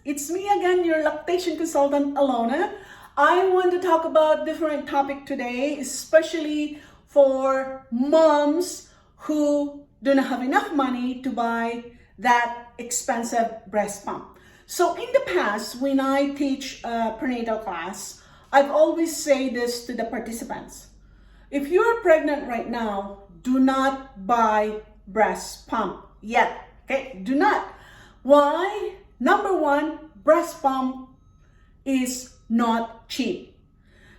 It's me again, your lactation consultant, Alona. I want to talk about different topic today, especially for moms who do not have enough money to buy that expensive breast pump. So in the past, when I teach a prenatal class, I've always say this to the participants. If you're pregnant right now, do not buy breast pump yet, okay? Do not. Why? Number one, breast pump is not cheap.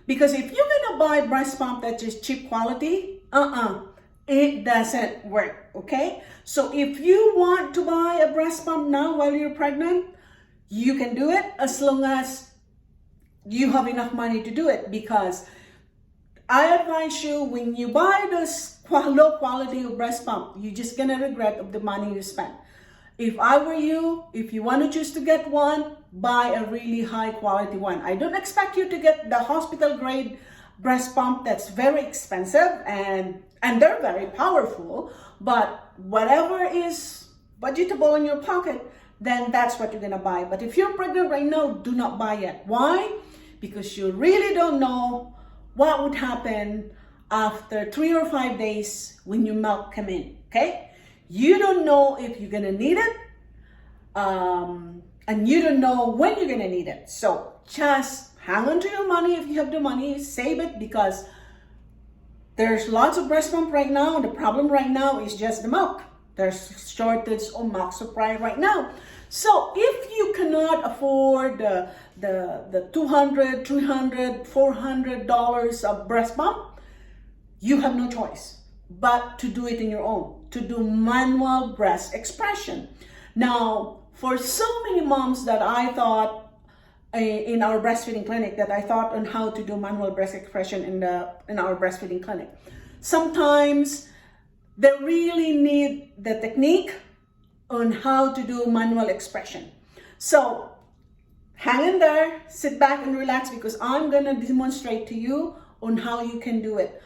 Because if you're gonna buy breast pump that is cheap quality, it doesn't work, okay? So if you want to buy a breast pump now while you're pregnant, you can do it as long as you have enough money to do it, because I advise you, when you buy this low quality of breast pump, you're just gonna regret of the money you spent. If I were you, if you want to choose to get one, buy a really high quality one. I don't expect you to get the hospital grade breast pump that's very expensive and they're very powerful, but whatever is budgetable in your pocket, then that's what you're gonna buy. But if you're pregnant right now, do not buy it. Why? Because you really don't know what would happen after 3 or 5 days when your milk come in, okay? You don't know if you're gonna need it, and you don't know when you're gonna need it. So just hang on to your money if you have the money, save it, because there's lots of breast pump right now, and the problem right now is just the milk. There's shortage of milk supply right now. So if you cannot afford the $200, $300, $400 of breast pump, you have no choice but to do it in your own, to do manual breast expression. Now, for so many moms that I thought in our breastfeeding clinic, that I thought on how to do manual breast expression in our breastfeeding clinic, sometimes they really need the technique on how to do manual expression. So hang in there, sit back and relax, because I'm gonna demonstrate to you on how you can do it.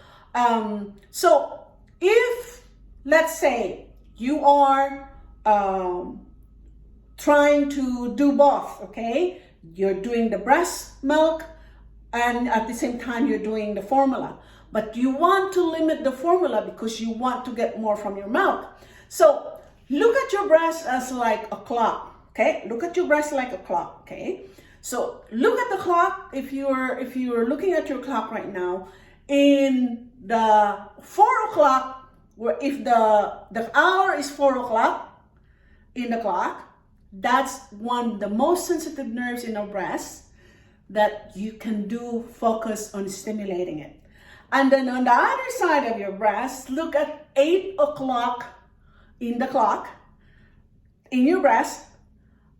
So if, let's say, you are trying to do both, okay? You're doing the breast milk and at the same time you're doing the formula, but you want to limit the formula because you want to get more from your milk. So look at your breast as like a clock, okay? Look at your breast like a clock, okay? So look at the clock. If you're looking at your clock right now, in the 4 o'clock, where if the hour is 4 o'clock in the clock, that's the most sensitive nerves in our breast that you can do focus on stimulating it. And then on the other side of your breast, look at 8 o'clock in the clock in your breast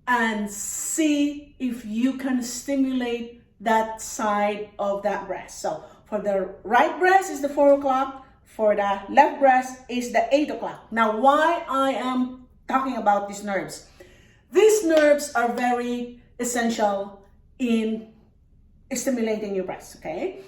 and see if you can stimulate that side of that breast. So for the right breast is the 4 o'clock, for the left breast is the 8 o'clock. Now, why I am talking about these nerves? These nerves are very essential in stimulating your breast, okay?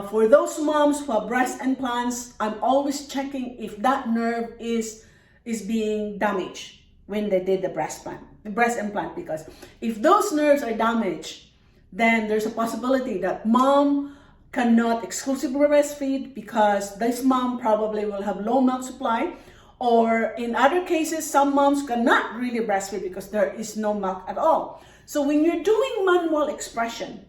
For those moms who have breast implants, I'm always checking if that nerve is being damaged when they did the breast implant, because if those nerves are damaged, then there's a possibility that mom cannot exclusively breastfeed, because this mom probably will have low milk supply, or in other cases, some moms cannot really breastfeed because there is no milk at all. So when you're doing manual expression,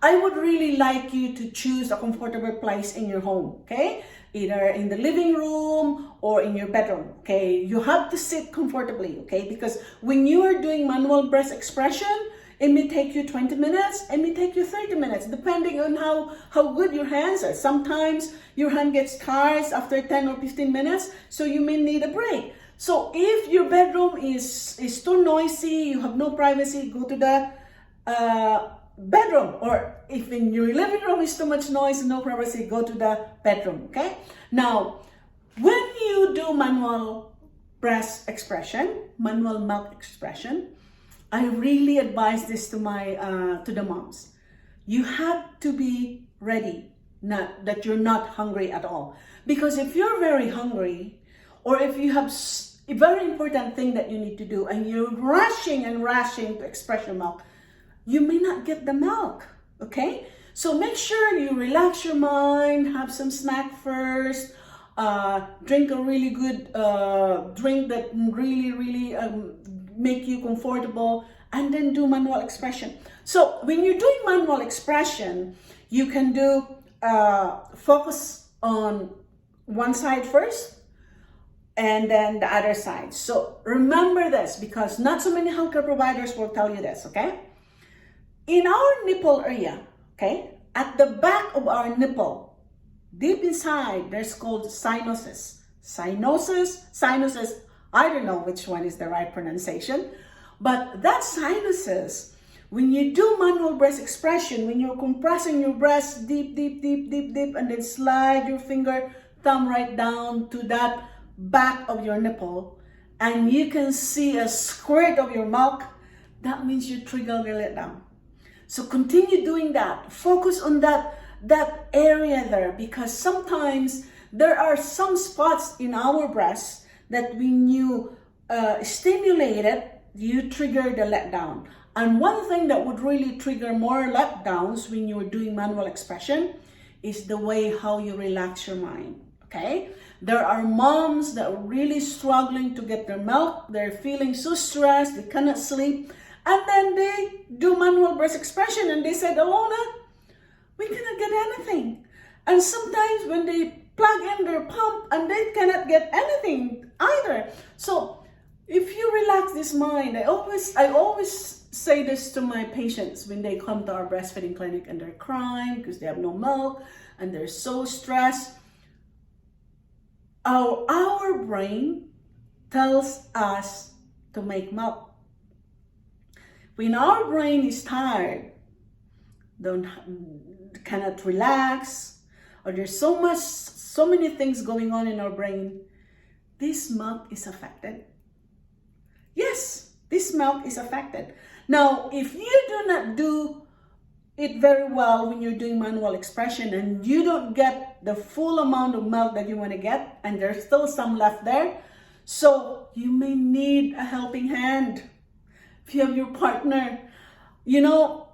I would really like you to choose a comfortable place in your home, okay? Either in the living room or in your bedroom, okay? You have to sit comfortably, okay? Because when you are doing manual breast expression, it may take you 20 minutes, it may take you 30 minutes, depending on how good your hands are. Sometimes your hand gets tired after 10 or 15 minutes, so you may need a break. So if your bedroom is too noisy, you have no privacy, go to the bedroom. Or if in your living room is too much noise and no privacy, go to the bedroom, okay? Now, when you do manual breast expression, manual milk expression, I really advise this to the moms. You have to be ready, not that you're not hungry at all. Because if you're very hungry, or if you have a very important thing that you need to do, and you're rushing and rushing to express your milk, you may not get the milk, okay? So make sure you relax your mind, have some snack first, drink a really good drink that really make you comfortable, and then do manual expression. So when you're doing manual expression, you can do focus on one side first, and then the other side. So remember this, because not so many healthcare providers will tell you this, okay? In our nipple area, okay, at the back of our nipple, deep inside, there's called sinuses. Sinuses, I don't know which one is the right pronunciation, but that sinuses, when you do manual breast expression, when you're compressing your breast deep, and then slide your finger, thumb right down to that back of your nipple, and you can see a squirt of your milk, that means you trigger the letdown. So continue doing that. Focus on that area there, because sometimes there are some spots in our breast that when you stimulate it, you trigger the letdown. And one thing that would really trigger more letdowns when you're doing manual expression is the way how you relax your mind, okay? There are moms that are really struggling to get their milk. They're feeling so stressed, they cannot sleep. And then they do manual breast expression and they said, Alona, we cannot get anything. And sometimes when they plug in their pump and they cannot get anything either. So if you relax this mind, I always say this to my patients when they come to our breastfeeding clinic and they're crying because they have no milk and they're so stressed. Our brain tells us to make milk. When our brain is tired, cannot relax, or there's so many things going on in our brain, this milk is affected. Yes, this milk is affected. Now, if you do not do it very well when you're doing manual expression and you don't get the full amount of milk that you want to get, and there's still some left there, so you may need a helping hand. If you have your partner, you know,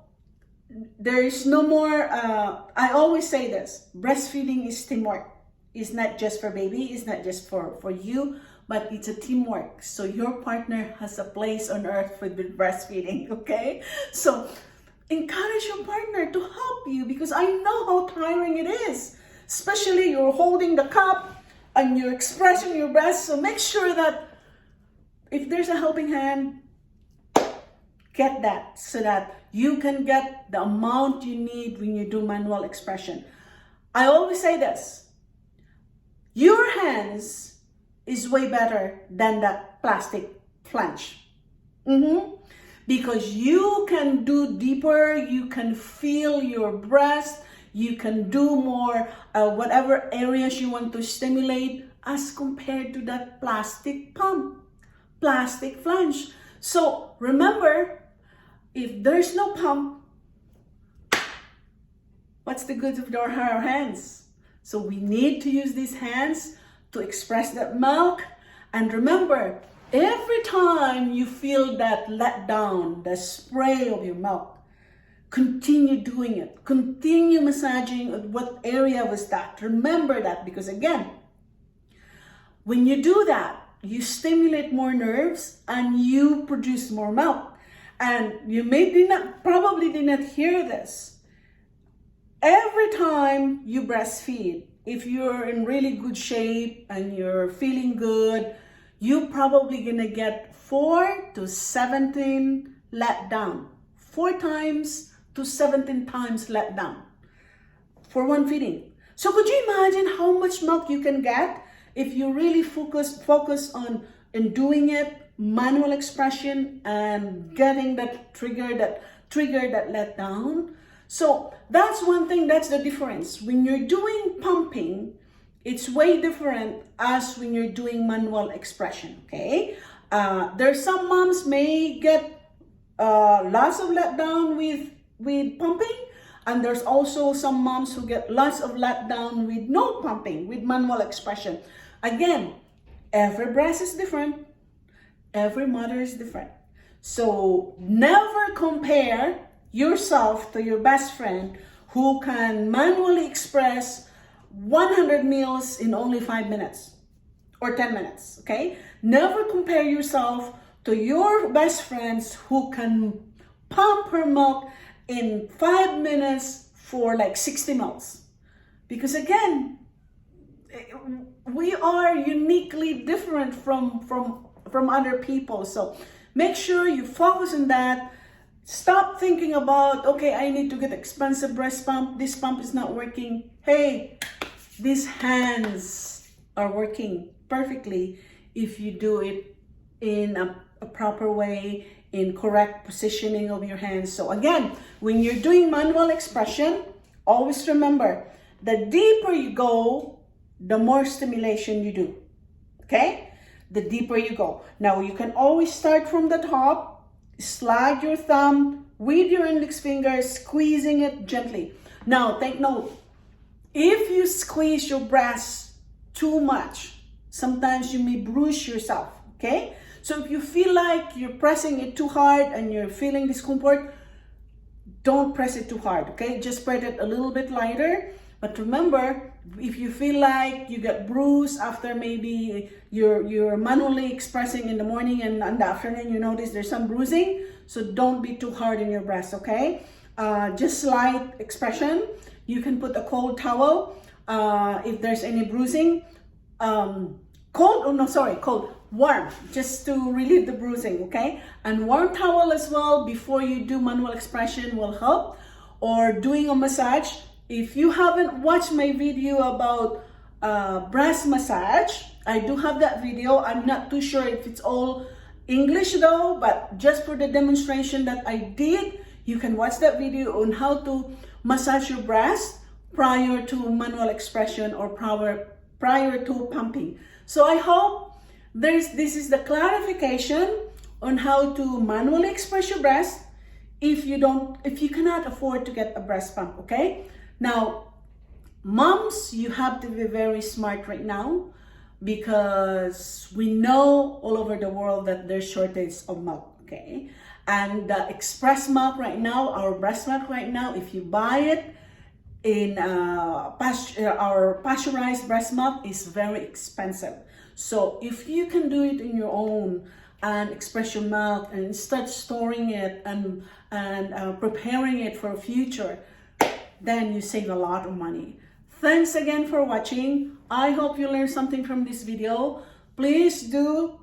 there is no more, I always say this, breastfeeding is teamwork. It's not just for baby, it's not just for you, but it's a teamwork. So your partner has a place on earth with breastfeeding, okay? So encourage your partner to help you, because I know how tiring it is. Especially you're holding the cup and you're expressing your breast. So make sure that if there's a helping hand, get that so that you can get the amount you need when you do manual expression. I always say this, your hands is way better than that plastic flange. Because you can do deeper, you can feel your breast, you can do more whatever areas you want to stimulate as compared to that plastic pump, plastic flange. So remember, if there's no pump, what's the good of our hands? So we need to use these hands to express that milk. And remember, every time you feel that letdown, the spray of your milk, continue doing it. Continue massaging. What area was that? Remember that, because again, when you do that, you stimulate more nerves and you produce more milk. And you probably did not hear this. Every time you breastfeed, if you're in really good shape and you're feeling good, you're probably gonna get 4 to 17 let down. 4 times to 17 times let down for one feeding. So could you imagine how much milk you can get if you really focus on doing it, manual expression, and getting that trigger that let down? So that's one thing, that's the difference. When you're doing pumping, it's way different as when you're doing manual expression, okay? There's some moms may get lots of letdown with pumping, and there's also some moms who get lots of letdown with no pumping, with manual expression. Again, Every breast is different. Every mother is different. So never compare yourself to your best friend who can manually express 100 meals in only 5 minutes or 10 minutes, okay? Never compare yourself to your best friends who can pump her milk in 5 minutes for like 60 mils. Because again, we are uniquely different from other people. So make sure you focus on that. Stop thinking about, okay, I need to get expensive breast pump. This pump is not working. Hey, these hands are working perfectly if you do it in a proper way, in correct positioning of your hands. So again, when you're doing manual expression, always remember, the deeper you go, the more stimulation you do, okay? The deeper you go. Now, you can always start from the top, slide your thumb with your index finger, squeezing it gently. Now, take note, if you squeeze your breast too much, sometimes you may bruise yourself, okay? So if you feel like you're pressing it too hard and you're feeling discomfort, don't press it too hard, okay? Just spread it a little bit lighter. But remember, if you feel like you get bruised after maybe you're manually expressing in the morning and in the afternoon, you notice there's some bruising, so don't be too hard in your breast, okay? Just slight expression. You can put a cold towel if there's any bruising. Warm, just to relieve the bruising, okay? And warm towel as well before you do manual expression will help. Or doing a massage. If you haven't watched my video about breast massage, I do have that video. I'm not too sure if it's all English though, but just for the demonstration that I did, you can watch that video on how to massage your breast prior to manual expression or prior to pumping. So I hope this is the clarification on how to manually express your breast if you cannot afford to get a breast pump, okay? Now, moms, you have to be very smart right now because we know all over the world that there's shortage of milk, okay? And the express milk right now, our breast milk right now, if you buy it in our pasteurized breast milk, is very expensive. So if you can do it in your own and express your milk and start storing it and preparing it for the future, then you save a lot of money. Thanks again for watching. I hope you learned something from this video. Please do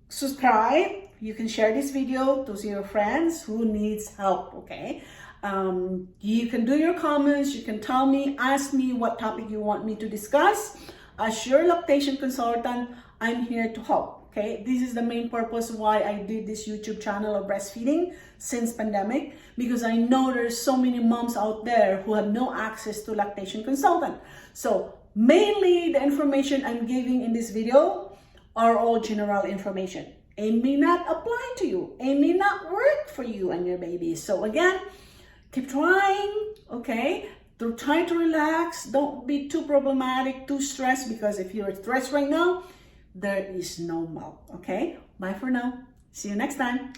subscribe. You can share this video to your friends who needs help, okay? You can do your comments. You can tell me, ask me what topic you want me to discuss. As your lactation consultant, I'm here to help, okay? This is the main purpose why I did this YouTube channel of breastfeeding since pandemic, because I know there's so many moms out there who have no access to lactation consultant. So mainly the information I'm giving in this video are all general information. It may not apply to you. It may not work for you and your baby. So again, keep trying, okay? Try to relax. Don't be too problematic, too stressed, because if you're stressed right now, there is no milk, okay? Bye for now. See you next time.